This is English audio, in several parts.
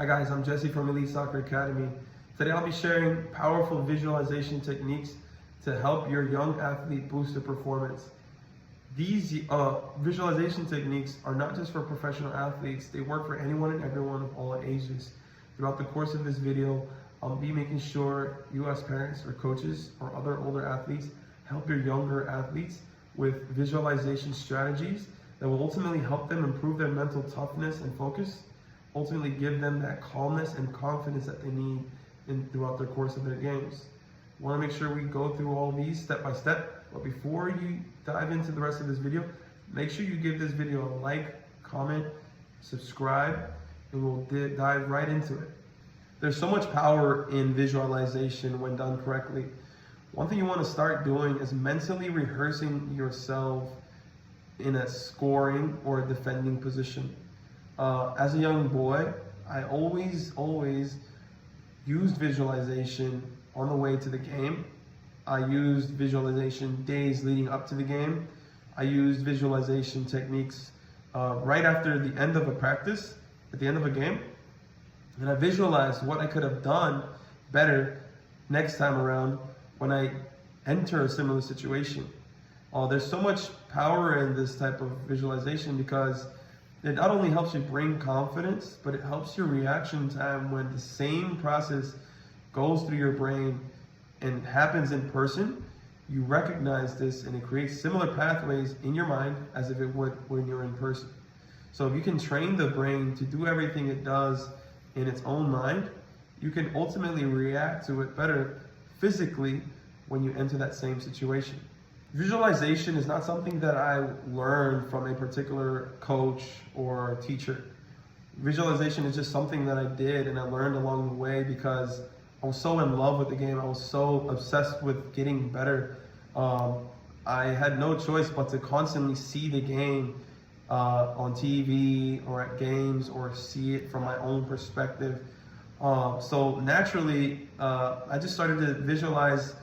Hi guys, I'm Jesse from Elite Soccer Academy. Today I'll be sharing powerful visualization techniques to help your young athlete boost their performance. These visualization techniques are not just for professional athletes, they work for anyone and everyone of all ages. Throughout the course of this video, I'll be making sure you as parents or coaches or other older athletes help your younger athletes with visualization strategies that will ultimately help them improve their mental toughness and focus, ultimately give them that calmness and confidence that they need throughout the course of their games. I want to make sure we go through all these step by step, but before you dive into the rest of this video, make sure you give this video a like, comment, subscribe, and we'll dive right into it. There's so much power in visualization when done correctly. One thing you want to start doing is mentally rehearsing yourself in a scoring or a defending position. As a young boy, I always used visualization on the way to the game. I used visualization days leading up to the game. I used visualization techniques right after the end of a practice, at the end of a game. And I visualized what I could have done better next time around when I enter a similar situation. There's so much power in this type of visualization because it not only helps you bring confidence, but it helps your reaction time when the same process goes through your brain and happens in person. You recognize this and it creates similar pathways in your mind as if it would when you're in person. So if you can train the brain to do everything it does in its own mind, you can ultimately react to it better physically when you enter that same situation. Visualization is not something that I learned from a particular coach or teacher. Visualization is just something that I did and I learned along the way because I was so in love with the game. I was so obsessed with getting better. I had no choice but to constantly see the game on TV or at games or see it from my own perspective. So naturally, I just started to visualize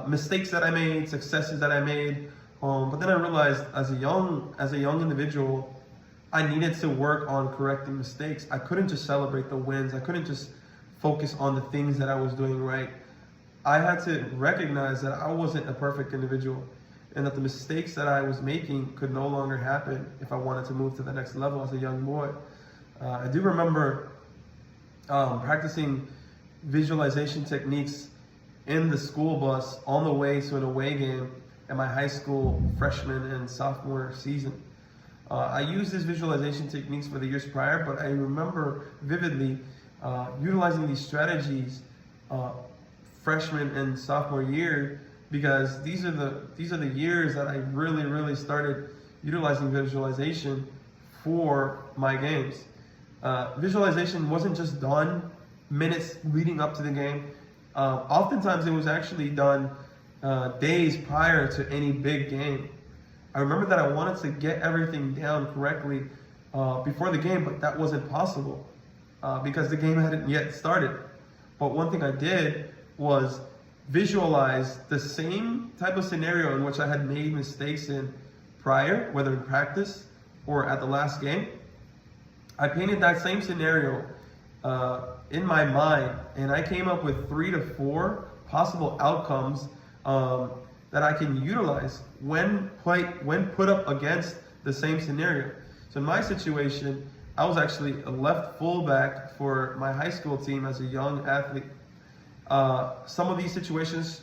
mistakes that I made, successes that I made, but then I realized as a young individual, I needed to work on correcting mistakes. I couldn't just celebrate the wins. I couldn't just focus on the things that I was doing right. I had to recognize that I wasn't a perfect individual and that the mistakes that I was making could no longer happen if I wanted to move to the next level as a young boy. I do remember practicing visualization techniques in the school bus on the way to an away game at my high school freshman and sophomore season. I used these visualization techniques for the years prior, but I remember vividly utilizing these strategies freshman and sophomore year because these are the years that I really started utilizing visualization for my games. Visualization wasn't just done minutes leading up to the game. Oftentimes it was actually done days prior to any big game. I remember that I wanted to get everything down correctly before the game, but that wasn't possible because the game hadn't yet started. But one thing I did was visualize the same type of scenario in which I had made mistakes in prior, whether in practice or at the last game. I painted that same scenario in my mind, and I came up with 3 to 4 possible outcomes that I can utilize when put up against the same scenario. So in my situation, I was actually a left fullback for my high school team as a young athlete. Some of these situations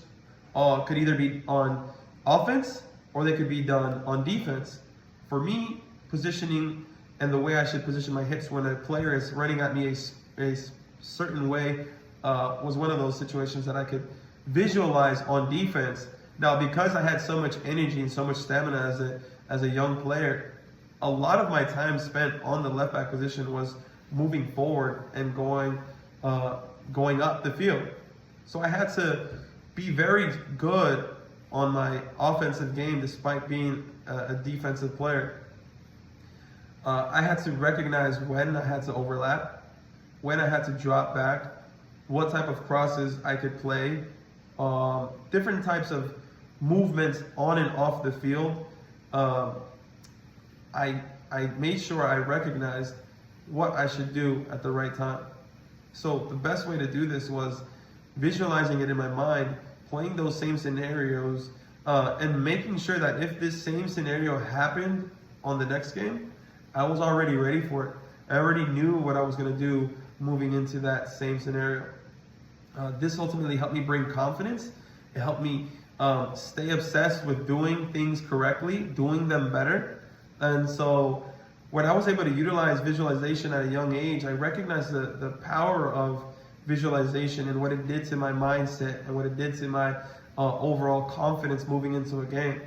could either be on offense or they could be done on defense. For me, positioning and the way I should position my hips when a player is running at me a certain way was one of those situations that I could visualize on defense. Now, because I had so much energy and so much stamina as a young player, a lot of my time spent on the left back position was moving forward and going up the field. So I had to be very good on my offensive game despite being a defensive player. I had to recognize when I had to overlap, when I had to drop back, what type of crosses I could play, different types of movements on and off the field. I made sure I recognized what I should do at the right time. So the best way to do this was visualizing it in my mind, playing those same scenarios, and making sure that if this same scenario happened on the next game, I was already ready for it. I already knew what I was going to do moving into that same scenario. This ultimately helped me bring confidence. It helped me stay obsessed with doing things correctly, doing them better. And so when I was able to utilize visualization at a young age, I recognized the power of visualization and what it did to my mindset and what it did to my overall confidence moving into a game.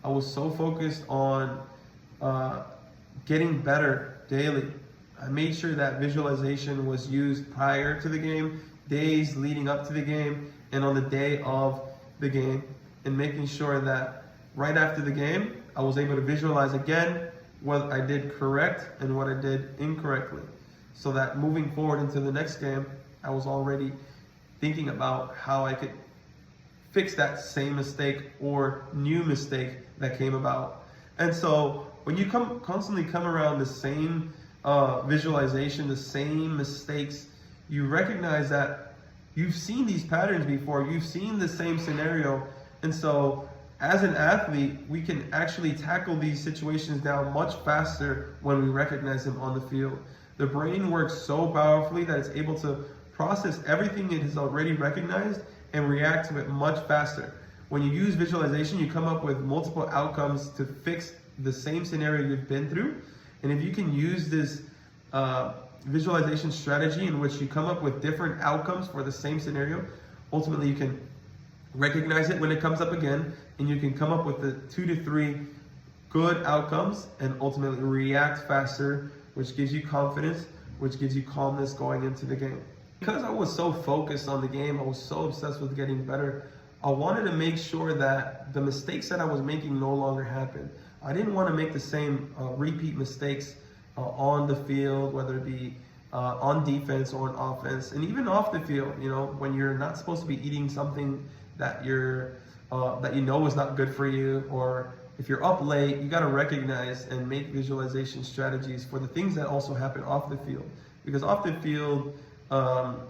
I was so focused on getting better daily. I made sure that visualization was used prior to the game, days leading up to the game, and on the day of the game, and making sure that right after the game, I was able to visualize again what I did correct and what I did incorrectly, so that moving forward into the next game, I was already thinking about how I could fix that same mistake or new mistake that came about. And so when you constantly come around the same visualization, the same mistakes, you recognize that you've seen these patterns before, you've seen the same scenario. And so as an athlete, we can actually tackle these situations down much faster when we recognize them on the field. The brain works so powerfully that it's able to process everything it has already recognized and react to it much faster. When you use visualization, you come up with multiple outcomes to fix the same scenario you've been through. And if you can use this visualization strategy in which you come up with different outcomes for the same scenario, ultimately you can recognize it when it comes up again, and you can come up with the 2 to 3 good outcomes and ultimately react faster, which gives you confidence, which gives you calmness going into the game. Because I was so focused on the game, I was so obsessed with getting better, I wanted to make sure that the mistakes that I was making no longer happened. I didn't want to make the same repeat mistakes on the field, whether it be on defense or on offense, and even off the field. You know, when you're not supposed to be eating something that that you know is not good for you, or if you're up late, you got to recognize and make visualization strategies for the things that also happen off the field, because off the field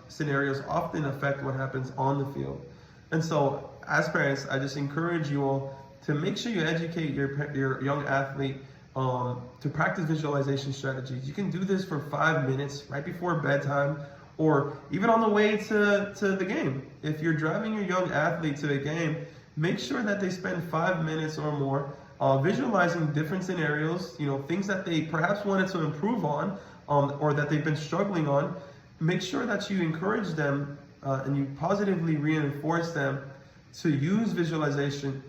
scenarios often affect what happens on the field. And so, as parents, I just encourage you all to make sure you educate your young athlete to practice visualization strategies. You can do this for 5 minutes right before bedtime, or even on the way to the game. If you're driving your young athlete to a game, make sure that they spend 5 minutes or more visualizing different scenarios, you know, things that they perhaps wanted to improve on, or that they've been struggling on. Make sure that you encourage them and you positively reinforce them to use visualization.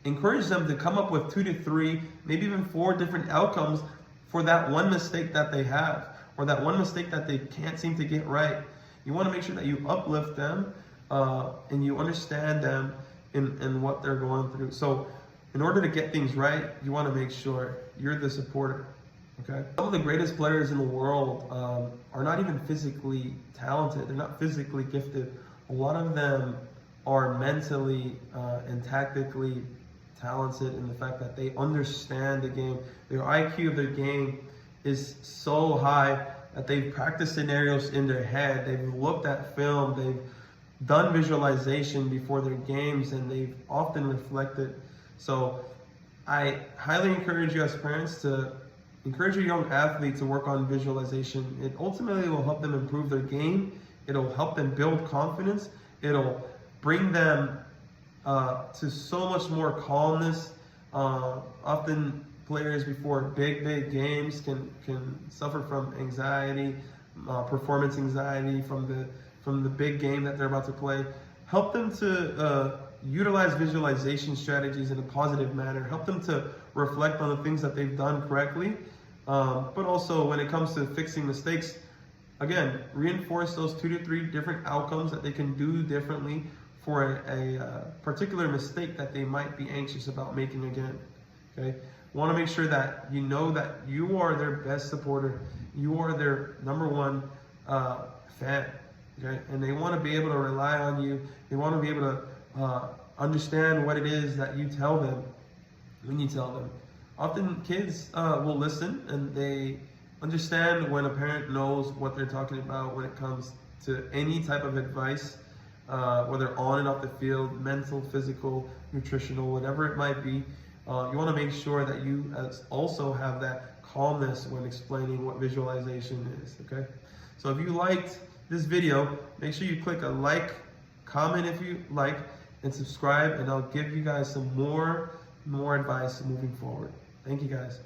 Encourage them to come up with 2 to 3, maybe even 4 different outcomes for that one mistake that they have, or that one mistake that they can't seem to get right. You want to make sure that you uplift them and you understand them in what they're going through. So in order to get things right, you want to make sure you're the supporter. Okay? Some of the greatest players in the world are not even physically talented. They're not physically gifted. A lot of them are mentally and tactically talented in the fact that they understand the game. Their IQ of their game is so high that they've practiced scenarios in their head. They've looked at film. They've done visualization before their games, and they've often reflected. So I highly encourage you as parents to encourage your young athlete to work on visualization. It ultimately will help them improve their game. It'll help them build confidence. It'll bring them to so much more calmness. Often players before big games can suffer from anxiety, performance anxiety from the big game that they're about to play. Help them to utilize visualization strategies in a positive manner. Help them to reflect on the things that they've done correctly. But also when it comes to fixing mistakes, again, reinforce those 2 to 3 different outcomes that they can do differently for a particular mistake that they might be anxious about making again. Okay? Want to make sure that you know that you are their best supporter. You are their number one fan. Okay? And they want to be able to rely on you. They want to be able to understand what it is that you tell them when you tell them. Often kids will listen, and they understand when a parent knows what they're talking about when it comes to any type of advice, whether on and off the field, mental, physical, nutritional, whatever it might be. You want to make sure that you also have that calmness when explaining what visualization is, okay? So if you liked this video, make sure you click a like, comment if you like, and subscribe, and I'll give you guys some more advice moving forward. Thank you guys.